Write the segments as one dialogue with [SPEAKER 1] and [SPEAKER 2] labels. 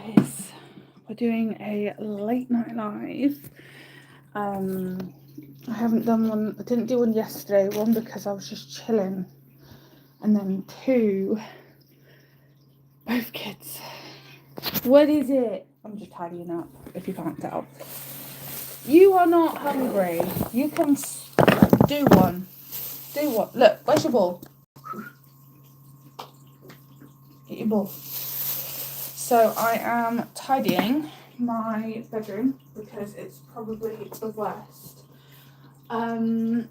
[SPEAKER 1] guys, we're doing a late night live. I haven't done one, I didn't do one yesterday, one because I was just chilling, and then two, both kids. What is it? I'm just tidying up, if you can't tell. You are not hungry. You can do one. Do what? Look, where's your ball? Get your ball. So I am tidying my bedroom because it's probably the worst. And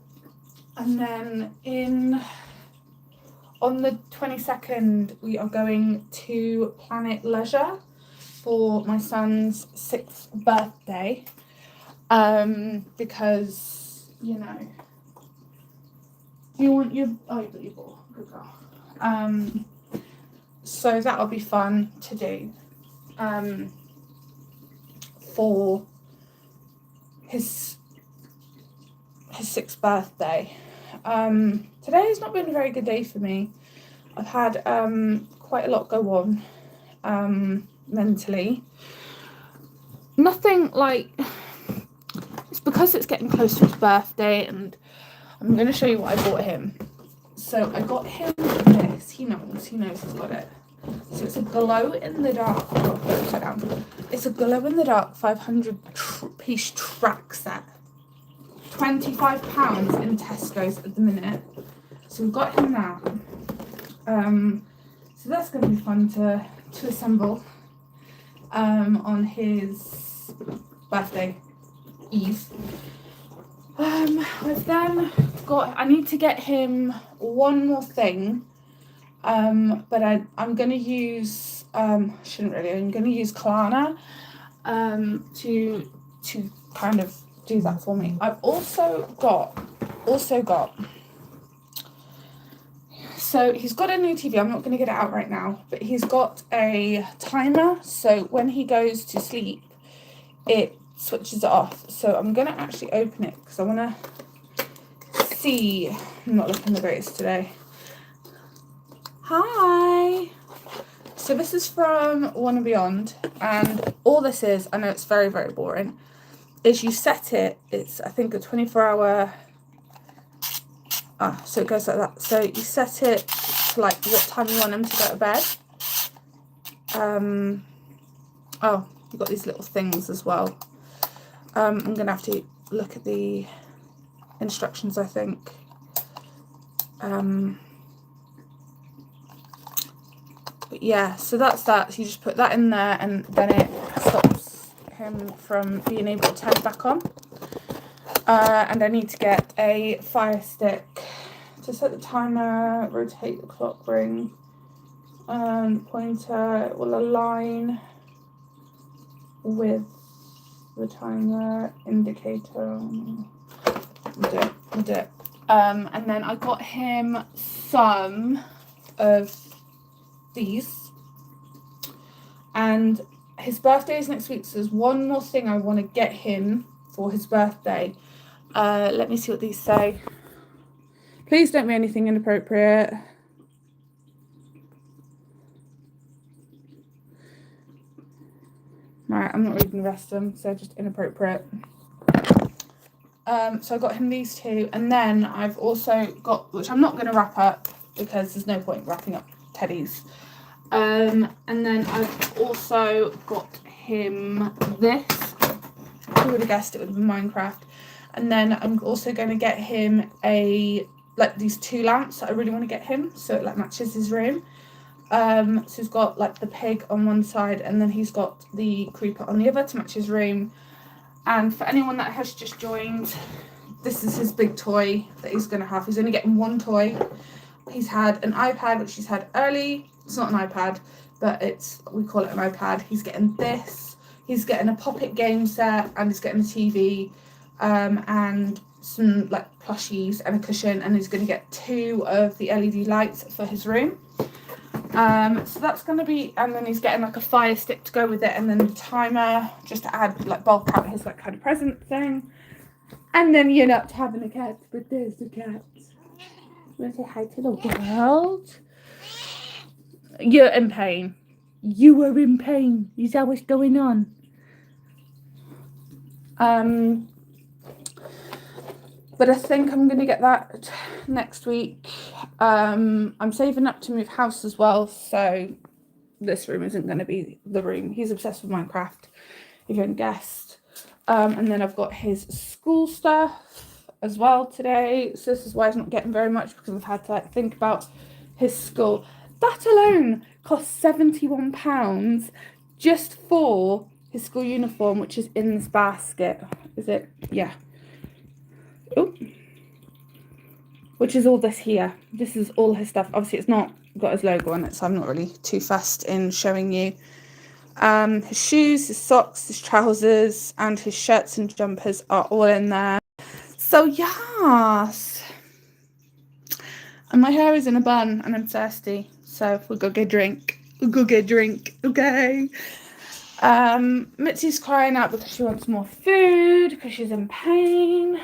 [SPEAKER 1] then on the 22nd, we are going to Planet Leisure for my son's 6th birthday. Because, you know, you want your, oh, you got your ball, good girl. So that'll be fun to do, for his 6th birthday. Today has not been a very good day for me. I've had quite a lot go on mentally. Nothing like, it's because it's getting close to his birthday, and I'm going to show you what I bought him. So I got him this. He knows he's got it. So it's a glow in the dark. Oh, put it upside down. It's a glow in the dark 500 piece track set. £25 in Tesco's at the minute. So we've got him now. So that's going to be fun to assemble on his birthday eve. I've then got, I need to get him one more thing, but I'm going to use, I'm going to use Klarna to kind of do that for me. I've also got, so he's got a new TV. I'm not going to get it out right now, but he's got a timer, so when he goes to sleep, it switches it off. So I'm going to actually open it because I want to see. I'm not looking the greatest today. Hi. So this is from One and Beyond, and all this is, I know it's very, very boring, is you set it, it's I think a 24-hour, so it goes like that. So you set it to like what time you want him to go to bed. Oh, you've got these little things as well. I'm going to have to look at the instructions, I think. But yeah, so that's that. So you just put that in there, and then it stops him from being able to turn back on. And I need to get a Fire Stick to set the timer, rotate the clock ring, and pointer will align with the timer indicator. We'll do it. And then I got him some of these, and his birthday is next week, so there's one more thing I want to get him for his birthday. Let me see what these say. Please don't be anything inappropriate. Right, I'm not reading the rest of them, so just inappropriate. So I got him these two, and then I've also got, which I'm not going to wrap up because there's no point wrapping up teddies. And then I've also got him this. Who would have guessed it would have been Minecraft? And then I'm also going to get him like these two lamps that I really want to get him, so it like matches his room. So he's got like the pig on one side, and then he's got the creeper on the other to match his room. And for anyone that has just joined, this is his big toy that he's going to have. He's only getting one toy. He's had an iPad, which he's had early. It's not an iPad, but we call it an iPad. He's getting this. He's getting a Pop-It game set, and he's getting a TV, and some like plushies and a cushion, and he's going to get 2 of the LED lights for his room. So that's going to be, and then he's getting like a Fire Stick to go with it, and then the timer just to add like bulk out his like kind of present thing. And then you're not having a cat, but there's the cat. You want to say hi to the world? You're in pain. You are in pain. Is that what's going on? But I think I'm going to get that next week. I'm saving up to move house as well, so this room isn't going to be the room. He's obsessed with Minecraft, if you haven't guessed. And then I've got his school stuff as well today. So this is why he's not getting very much, because I've had to think about his school. That alone costs £71 just for his school uniform, which is in this basket. Is it? Yeah. Oh. Which is all this here. This is all his stuff. Obviously, it's not got his logo on it, so I'm not really too fussed in showing you. His shoes, his socks, his trousers, and his shirts and jumpers are all in there. So, yes. And my hair is in a bun, and I'm thirsty. So, we'll go get a drink. Okay. Mitzi's crying out because she wants more food, because she's in pain.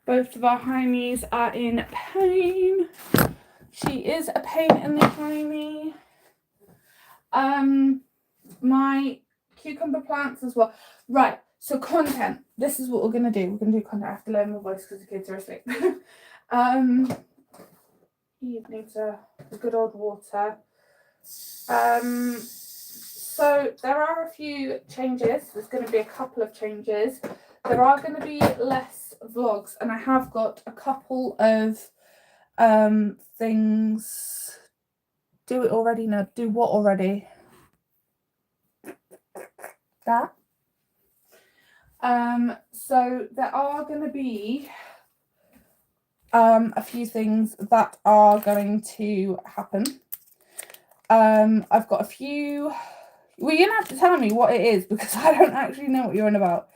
[SPEAKER 1] Both of our Heimies are in pain. She is a pain in the Heimie. My cucumber plants as well. Right, so content. This is what we're going to do. We're going to do content. I have to lower my voice because the kids are asleep. He needs a good old water. So there are a few changes. There's going to be a couple of changes. There are going to be less vlogs, and I have got a couple of things. Do it already? No, do what already? That. So there are going to be a few things that are going to happen. I've got a few. Well, you're gonna have to tell me what it is, because I don't actually know what you're on about.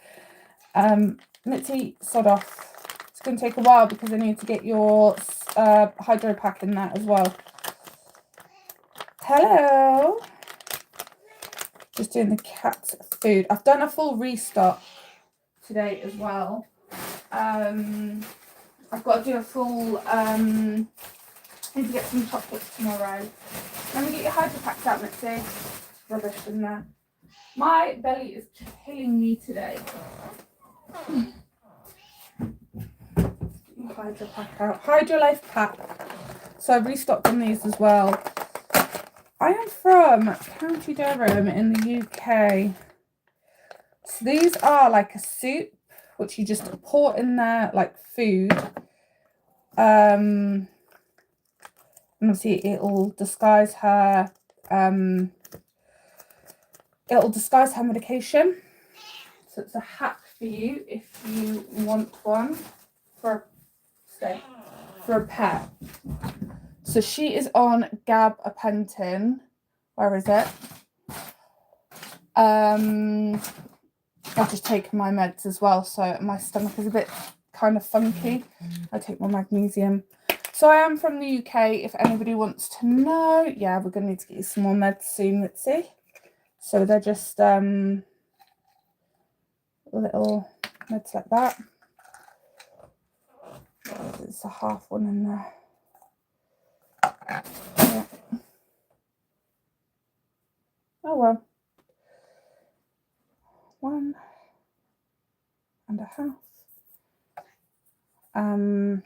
[SPEAKER 1] Mitzi, sod off. It's going to take a while because I need to get your hydro pack in there as well. Hello. Just doing the cat's food. I've done a full restock today as well. I've got to do a full. I need to get some chocolates tomorrow. Let me get your hydro packs out, Mitzi. Rubbish in there. My belly is killing me today. Hydro pack out. Hydro Life pack. So I've restocked on these as well. I am from County Durham in the UK. So these are like a soup, which you just pour in there like food. And obviously it'll disguise her medication. So it's a hack for you if you want one for a pet. So she is on gabapentin. Where is it? I've just taken my meds as well, so my stomach is a bit kind of funky. I take my magnesium. So I am from the UK, if anybody wants to know. Yeah, we're going to need to get you some more meds soon, let's see. So they're just little meds like that. There's a half one in there. Yeah. Oh well. 1.5. And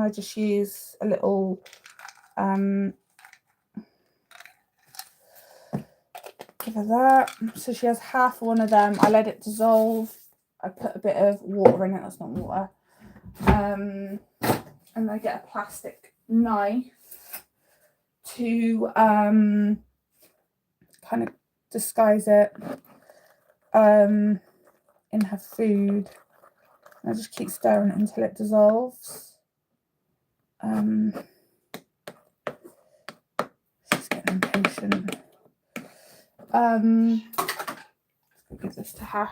[SPEAKER 1] I just use a little give her that. So she has half one of them. I let it dissolve. I put a bit of water in it. That's not water. And I get a plastic knife to kind of disguise it in her food. And I just keep stirring it until it dissolves. She's getting impatient. I'll give this to her.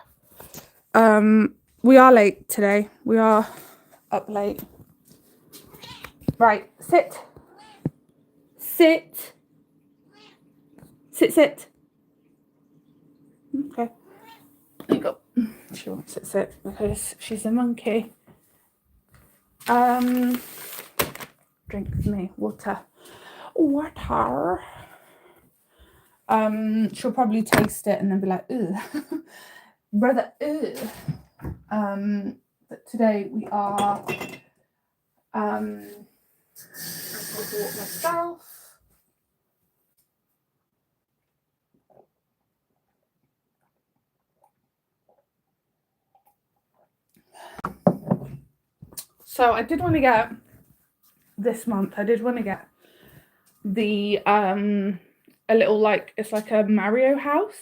[SPEAKER 1] We are late today. We are up late. Right, sit. Sit. Sit, sit. Okay. There you go. She wants to sit because she's a monkey. Drink with me. Water. She'll probably taste it and then be like, ugh, brother, ugh. But today we are, I bought myself. So I did want to get this month. I did want to get the a little, like, it's like a Mario house,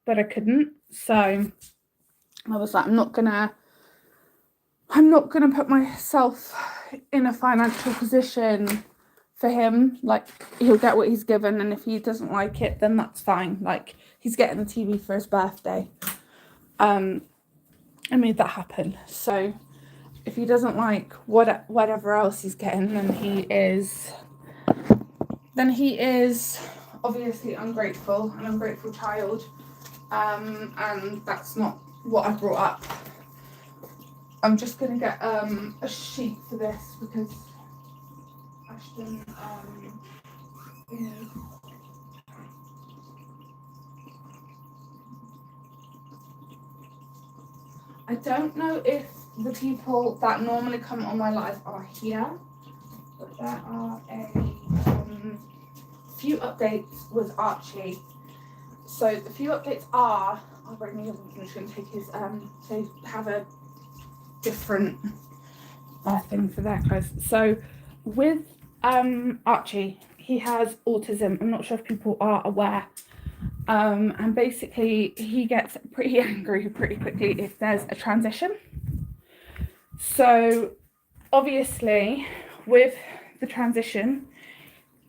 [SPEAKER 1] but I couldn't. So I was like, I'm not gonna put myself in a financial position for him. Like, he'll get what he's given, and if he doesn't like it, then that's fine. Like, he's getting the TV for his birthday. I made that happen. So if he doesn't like whatever else he's getting, then he is obviously ungrateful, an ungrateful child. And that's not what I brought up. I'm just gonna get a sheet for this because Ashton is I don't know if the people that normally come on my live are here, but there are a few updates with Archie. So the few updates are, I'll bring you, I'm just going to take his, to have a different thing for their clothes. So with Archie, he has autism. I'm not sure if people are aware. And basically he gets pretty angry pretty quickly if there's a transition. So obviously with the transition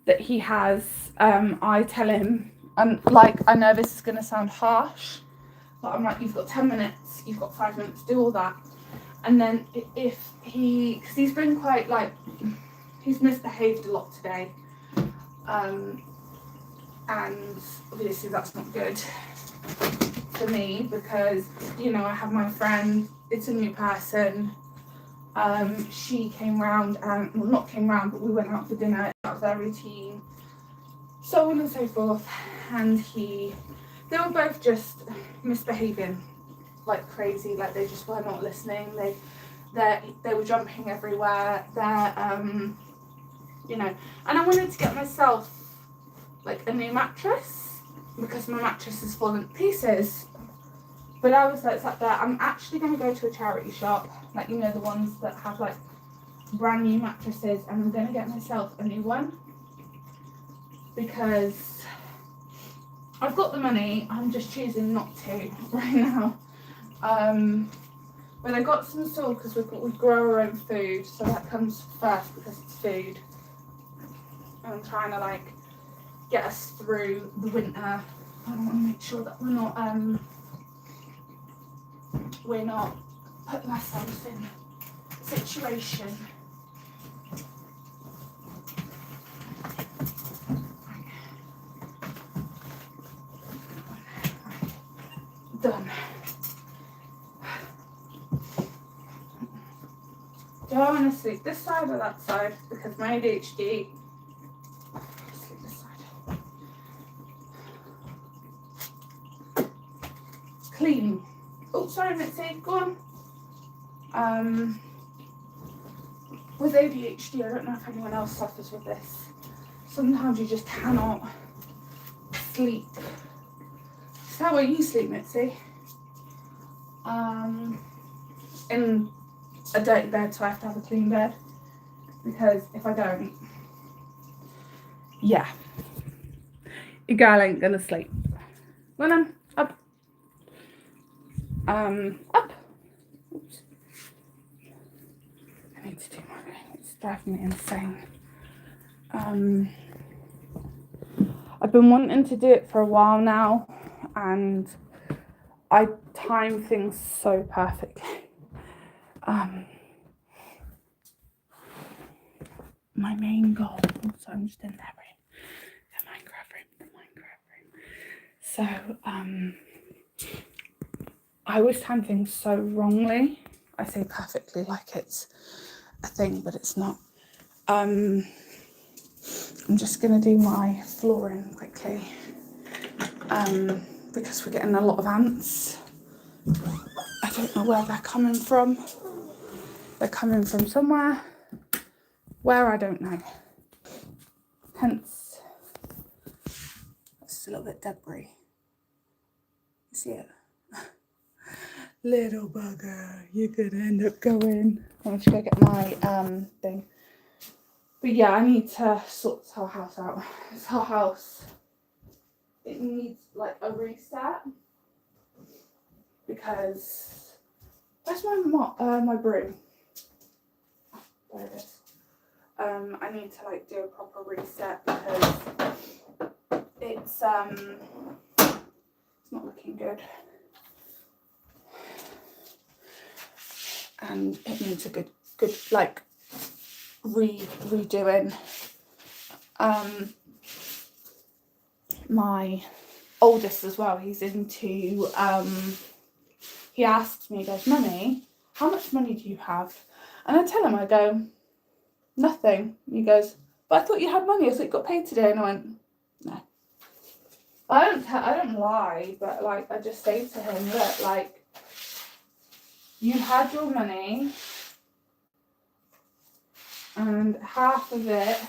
[SPEAKER 1] that he has, I tell him, and like, I know this is going to sound harsh, but I'm like, you've got 10 minutes, you've got 5 minutes, do all that. And then if because he's been quite, like, he's misbehaved a lot today, and obviously that's not good for me because, you know, I have my friend, it's a new person, she came round, and, well, not came round, but we went out for dinner, that was their routine, so on and so forth, and they were both just misbehaving like crazy, like they just were not listening, they were jumping everywhere, you know, and I wanted to get myself like a new mattress because my mattress is falling to pieces, but I was like sat there, I'm actually going to go to a charity shop, like, you know, the ones that have like brand new mattresses, and I'm going to get myself a new one because I've got the money, I'm just choosing not to right now. But I got some salt because we grow our own food, so that comes first because it's food. And I'm trying to like get us through the winter. I want to make sure that we're not putting ourselves in a situation. Done. Do I want to sleep this side or that side? Because my ADHD. Sleep this side. Clean. Oh, sorry, Mitzi. Go on. With ADHD, I don't know if anyone else suffers with this. Sometimes you just cannot sleep. Is that where you sleep, Mitzi? In a dirty bed, so I have to have a clean bed. Because if I don't, yeah, your girl ain't gonna sleep. Well, then, up. Up. Oops. I need to do more. It's driving me insane. I've been wanting to do it for a while now, and I time things so perfectly. My main goal, so I'm just in there, the Minecraft room. So, I always time things so wrongly. I say perfectly like it's a thing, but it's not. I'm just gonna do my flooring quickly. because we're getting a lot of ants. I don't know where they're coming from. They're coming from somewhere. Where, I don't know. Hence, it's a little bit debris. You see it? Little bugger, you're gonna end up going. I'm just gonna get my thing. But yeah, I need to sort this whole house out. This whole house, it needs like a reset, because where's my broom? Oh, there it is. I need to like do a proper reset because it's not looking good, and it needs a good like redoing. My oldest as well, he's into he asks me, he goes, "Mummy, how much money do you have?" And I tell him, I go, "Nothing." And he goes, "But I thought you had money, I thought you got paid today." And I went, "No." I don't lie, but like I just say to him, "Look, like, you had your money and half of it,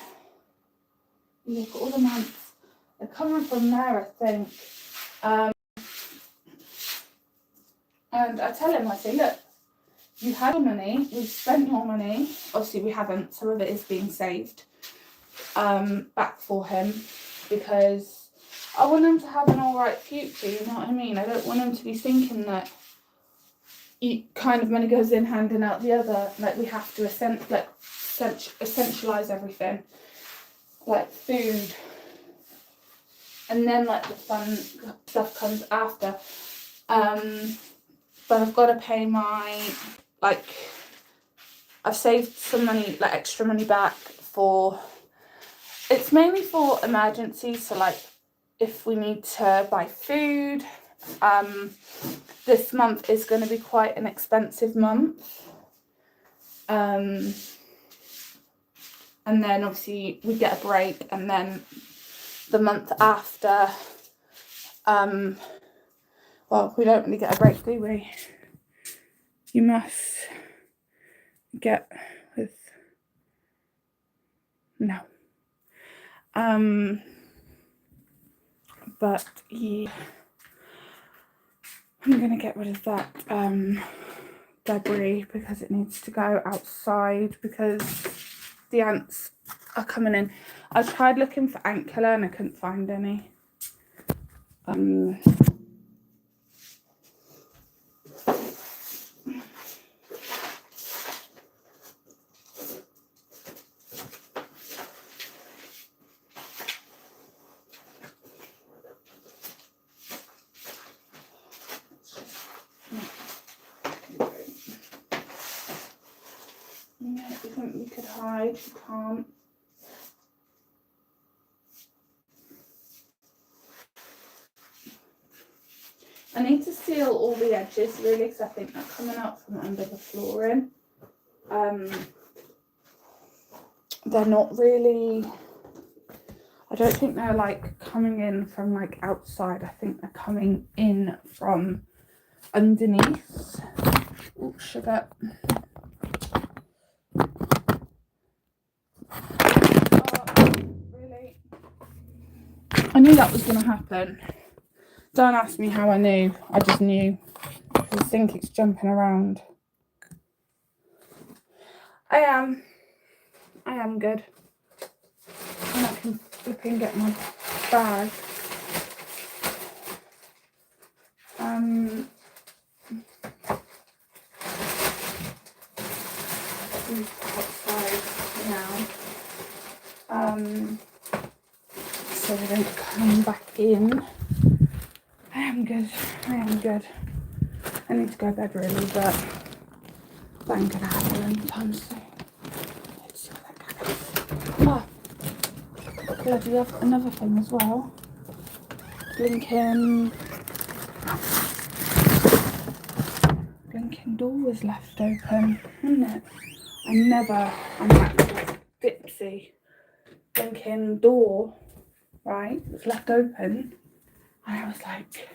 [SPEAKER 1] look at all the months, they're coming from there, I think." And I tell him, I say, "Look, you had your money, we've spent your money." Obviously we haven't, some of it is being saved back for him, because I want him to have an alright future, you know what I mean? I don't want him to be thinking that kind of money goes in hand and out the other, like we have to essentialise everything, like food, and then like the fun stuff comes after. But I've got to pay my, like, I've saved some money, like extra money back for, it's mainly for emergencies, so like if we need to buy food. This month is going to be quite an expensive month. And then obviously we get a break, and then the month after, well, we don't really get a break, do we? You must get with, no. But yeah, I'm going to get rid of that debris, because it needs to go outside, because the ants are coming in. I tried looking for ant killer and I couldn't find any. Yeah, you think we could hide, you can't. I need to seal all the edges really, because I think they're coming out from under the flooring. They're not really, I don't think they're like coming in from like outside. I think they're coming in from underneath. Oh, sugar. Oh, really? I knew that was going to happen. Don't ask me how I knew. I just knew. I think it's jumping around. I am good. And I can flip and get my bag. Outside now. So they don't come back in. I am good. I need to go to bed really, but that ain't gonna happen anytime soon. Let's see what that can happen. Bloody another thing as well. Blinking door was left open, isn't it? I'm that dipsy. Blinking door, right, was left open. And I was like,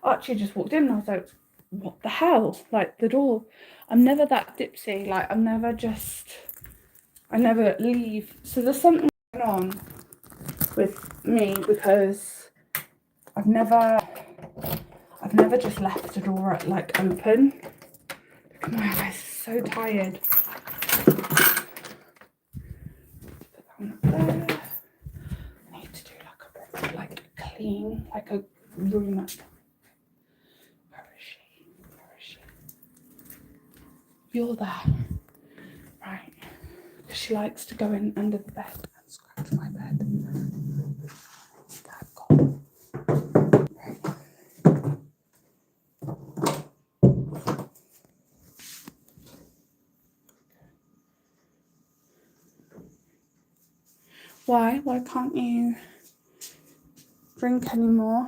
[SPEAKER 1] Archie just walked in and I was like, what the hell? Like the door. I'm never that dipsy. Like I never leave. So there's something going on with me because I've never just left the door like open. My eyes are so tired. I need to do like a clean, like a room up. Where is she? Where is she? You're there. Right. Because she likes to go in under the bed and scratch my bed. That gone. Right. Why? Why can't you drink anymore?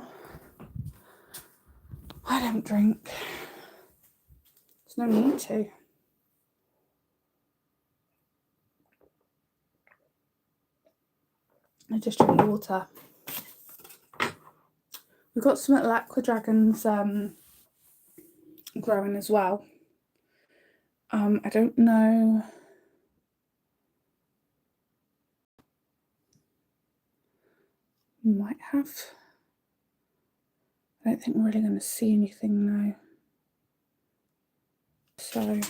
[SPEAKER 1] I don't drink. There's no need to. I just drink water. We've got some little aqua dragons growing as well. I don't know. Might have. I don't think we're really going to see anything now. So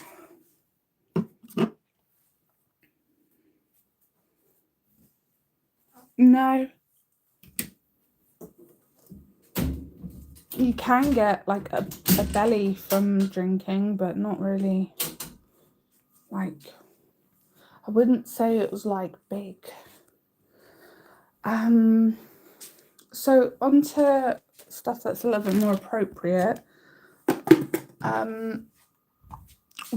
[SPEAKER 1] no. You can get like a belly from drinking, but not really. Like, I wouldn't say it was like big. So onto stuff that's a little bit more appropriate.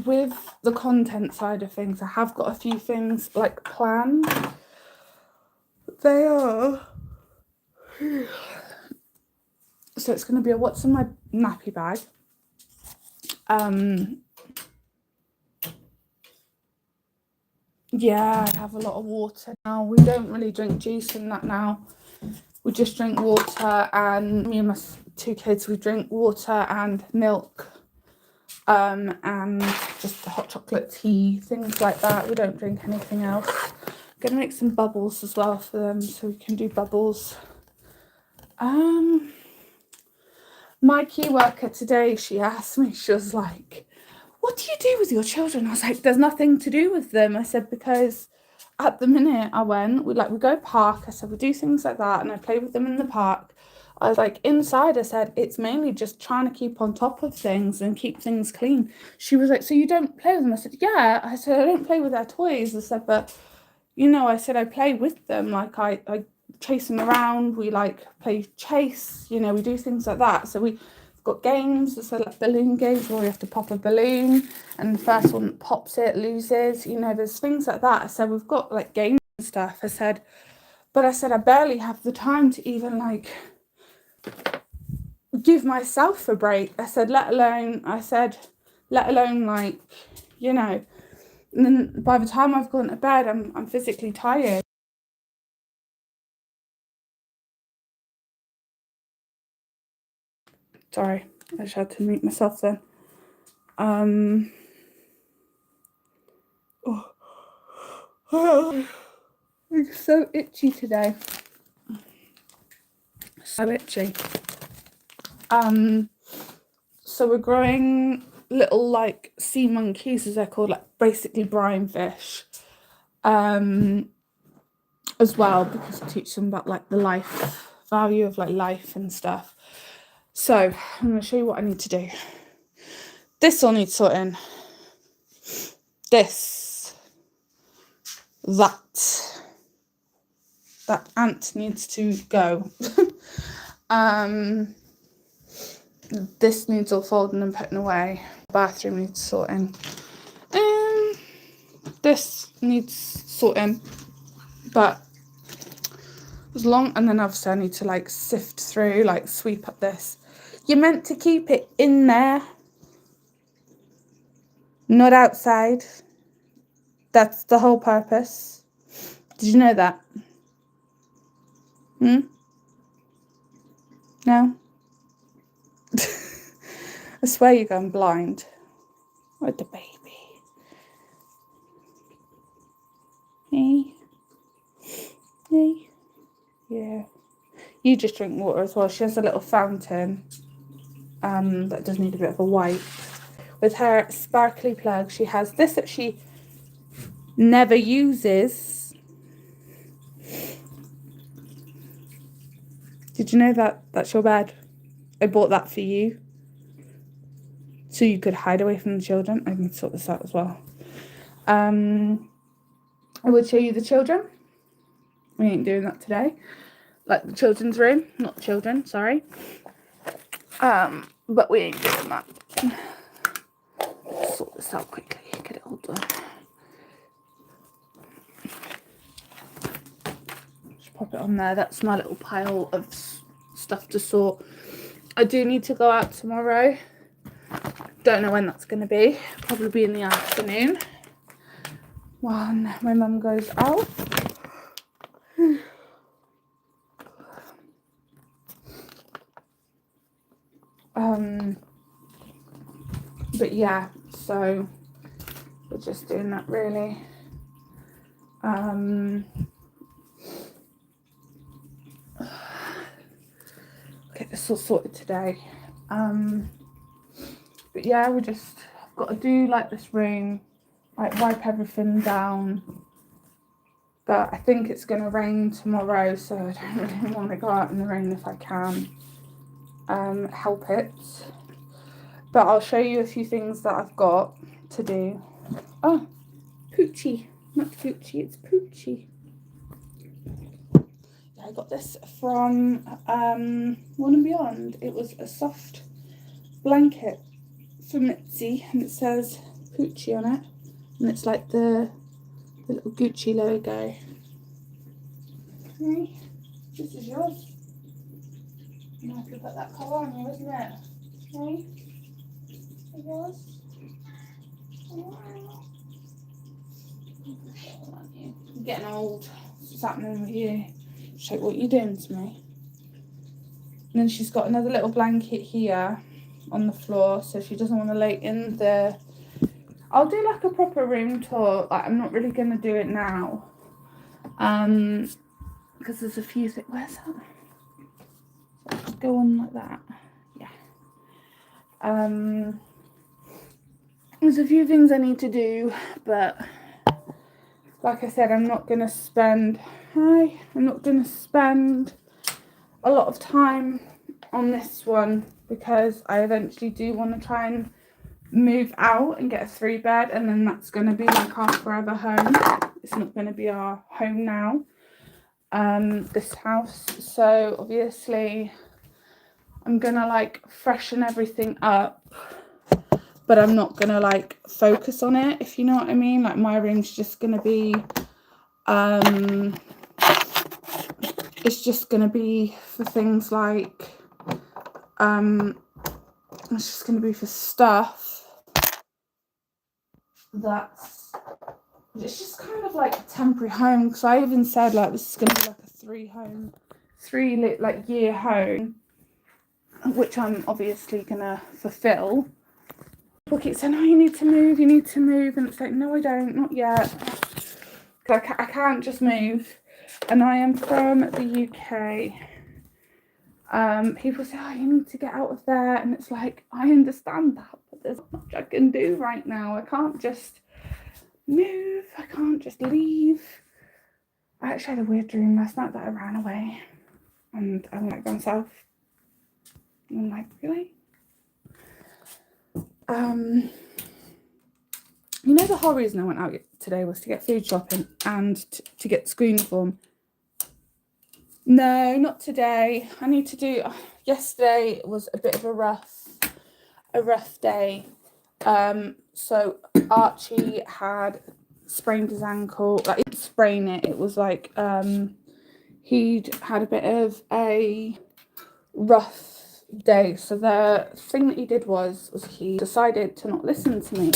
[SPEAKER 1] With the content side of things, I have got a few things like planned. They are. So it's going to be a what's in my nappy bag. Yeah, I have a lot of water now. We don't really drink juice and that now. We just drink water, and me and my 2 kids, we drink water and milk, and just the hot chocolate tea, things like that. We don't drink anything else. I'm gonna make some bubbles as well for them, so we can do bubbles. My key worker today, she asked me, she was like, what do you do with your children? I was like, there's nothing to do with them. I said, because at the minute we go park. I said, we do things like that, and I play with them in the park. I was like, inside, I said, it's mainly just trying to keep on top of things and keep things clean. She was like, so you don't play with them? I said, yeah. I said, I don't play with their toys. I said, but, I said, I play with them. Like, I chase them around. We, like, play chase. We do things like that. So we've got games, so like balloon games where we have to pop a balloon, and the first one that pops it loses. There's things like that. So we've got, like, games and stuff. I said, I barely have the time to even, like, give myself a break. I said, let alone like, and then by the time I've gone to bed, I'm physically tired. Sorry, I just had to mute myself then. I'm so itchy today. So itchy. So we're growing little, like, sea monkeys, as they're called, like basically brine fish, as well, because I teach them about, like, the life value of, like, life and stuff. So I'm going to show you what I need to do. This all needs sorting. This. That ant needs to go. This needs all folding and putting away. Bathroom needs sorting. This needs sorting. But and then obviously I need to, like, sift through, like, sweep up this. You're meant to keep it in there, not outside. That's the whole purpose. Did you know that? No? No? I swear you're going blind. What the baby? Hey? Hey? Yeah. You just drink water as well. She has a little fountain that does need a bit of a wipe. With her sparkly plug, she has this that she never uses. Did you know that that's your bed? I bought that for you, so you could hide away from the children. I need to sort this out as well. I would show you the children. We ain't doing that today. Like the children's room, not the children, sorry. But we ain't doing that. Sort this out quickly, get it all done. Just pop it on there. That's my little pile of stuff to sort. I do need to go out tomorrow. Don't know when that's going to be. Probably be in the afternoon when my mum goes out. But yeah, so we're just doing that really. Get this all sorted today. But yeah, we just got to do like this room, like wipe everything down. But I think it's going to rain tomorrow, so I don't really want to go out in the rain if I can help it. But I'll show you a few things that I've got to do. Oh, Poochie. Not Poochie, it's Poochie. Yeah, I got this from One & Beyond. It was a soft blanket for Mitzi, and it says Poochie on it. And it's like the little Gucci logo. Okay, this is yours. You have to put that colour on you, isn't it? Okay. Yours. You're getting old. What's happening with you? Show what you're doing to me. And then she's got another little blanket here on the floor, so she doesn't want to lay in the... I'll do like a proper room tour. Like, I'm not really going to do it now. Because there's a few things... Where's that? So go on like that. Yeah. There's a few things I need to do, but like I said, I'm not going to spend a lot of time on this one, because I eventually do want to try and move out and get a 3-bed, and then that's going to be like our forever home. It's not going to be our home now, this house. So obviously I'm going to like freshen everything up, but I'm not going to like focus on it, if you know what I mean. Like, my room's just going to be, it's just going to be for things like, it's just going to be for stuff that's, it's just kind of like a temporary home. Because I even said like this is going to be like a 3-year home, which I'm obviously going to fulfill. People keep saying, oh, you need to move, and it's like, no, I don't, not yet. I can't just move. And I am from the UK. People say, oh, you need to get out of there, and it's like, I understand that, but there's not much I can do right now. I can't just move, I can't just leave. I actually had a weird dream last night that I ran away, and I'm like going south, and I'm like, really? You know, the whole reason I went out today was to get food shopping and to get school uniform. No, not today. I need to do... yesterday was a bit of a rough day. So Archie had sprained his ankle. Like, he didn't sprain it. It was like he'd had a bit of a rough day. So the thing that he did was he decided to not listen to me.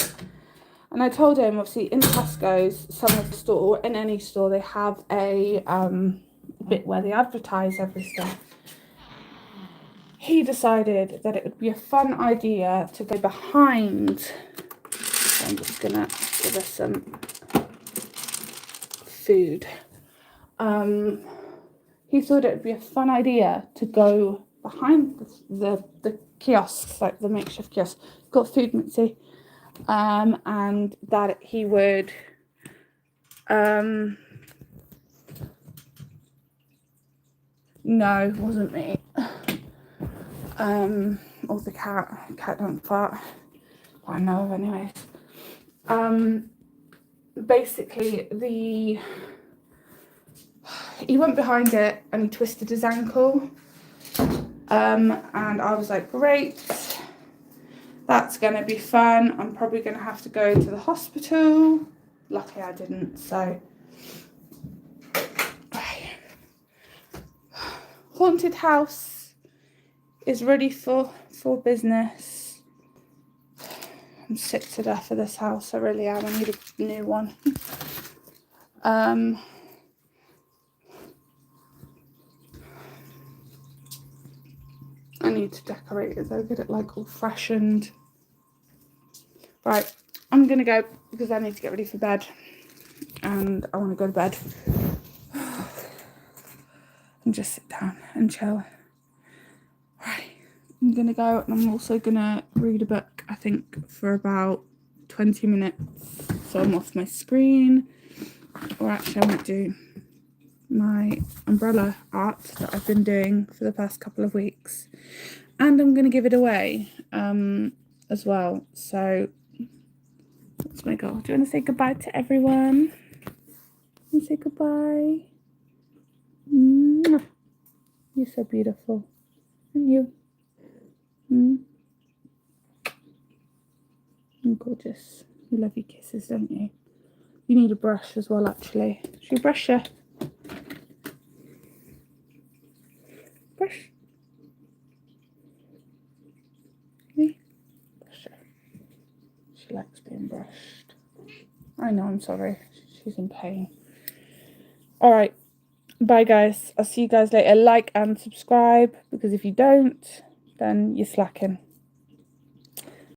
[SPEAKER 1] And I told him, obviously, in Tesco's, some of the store, in any store, they have a bit where they advertise everything. he decided that it would be a fun idea to go behind. So I'm just gonna give us some food. He thought it would be a fun idea to go behind the kiosks, like the makeshift kiosks. Got food, Mitzi. And that he would no, it wasn't me. Or the cat. Cat don't fart. I know of anyways. Basically he went behind it and he twisted his ankle. And I was like, great, that's gonna be fun. I'm probably gonna have to go to the hospital. Luckily I didn't, so. Haunted house is ready for business. I'm sick to death of this house, I really am. I need a new one. I need to decorate it though, get it like all freshened. Right, I'm gonna go because I need to get ready for bed and I want to go to bed and just sit down and chill. Right, I'm gonna go and I'm also gonna read a book, I think, for about 20 minutes. So I'm off my screen, or actually I might do my umbrella art that I've been doing for the past couple of weeks, and I'm gonna give it away as well. So let's make go. Do you want to say goodbye to everyone? You say goodbye. Mwah. You're so beautiful. And you. You're gorgeous. You love your kisses, don't you? You need a brush as well, actually. Should we brush you? Brush. Okay. Brush her. She likes being brushed. I know, I'm sorry. She's in pain. Alright. Bye, guys. I'll see you guys later. Like and subscribe, because if you don't, then you're slacking.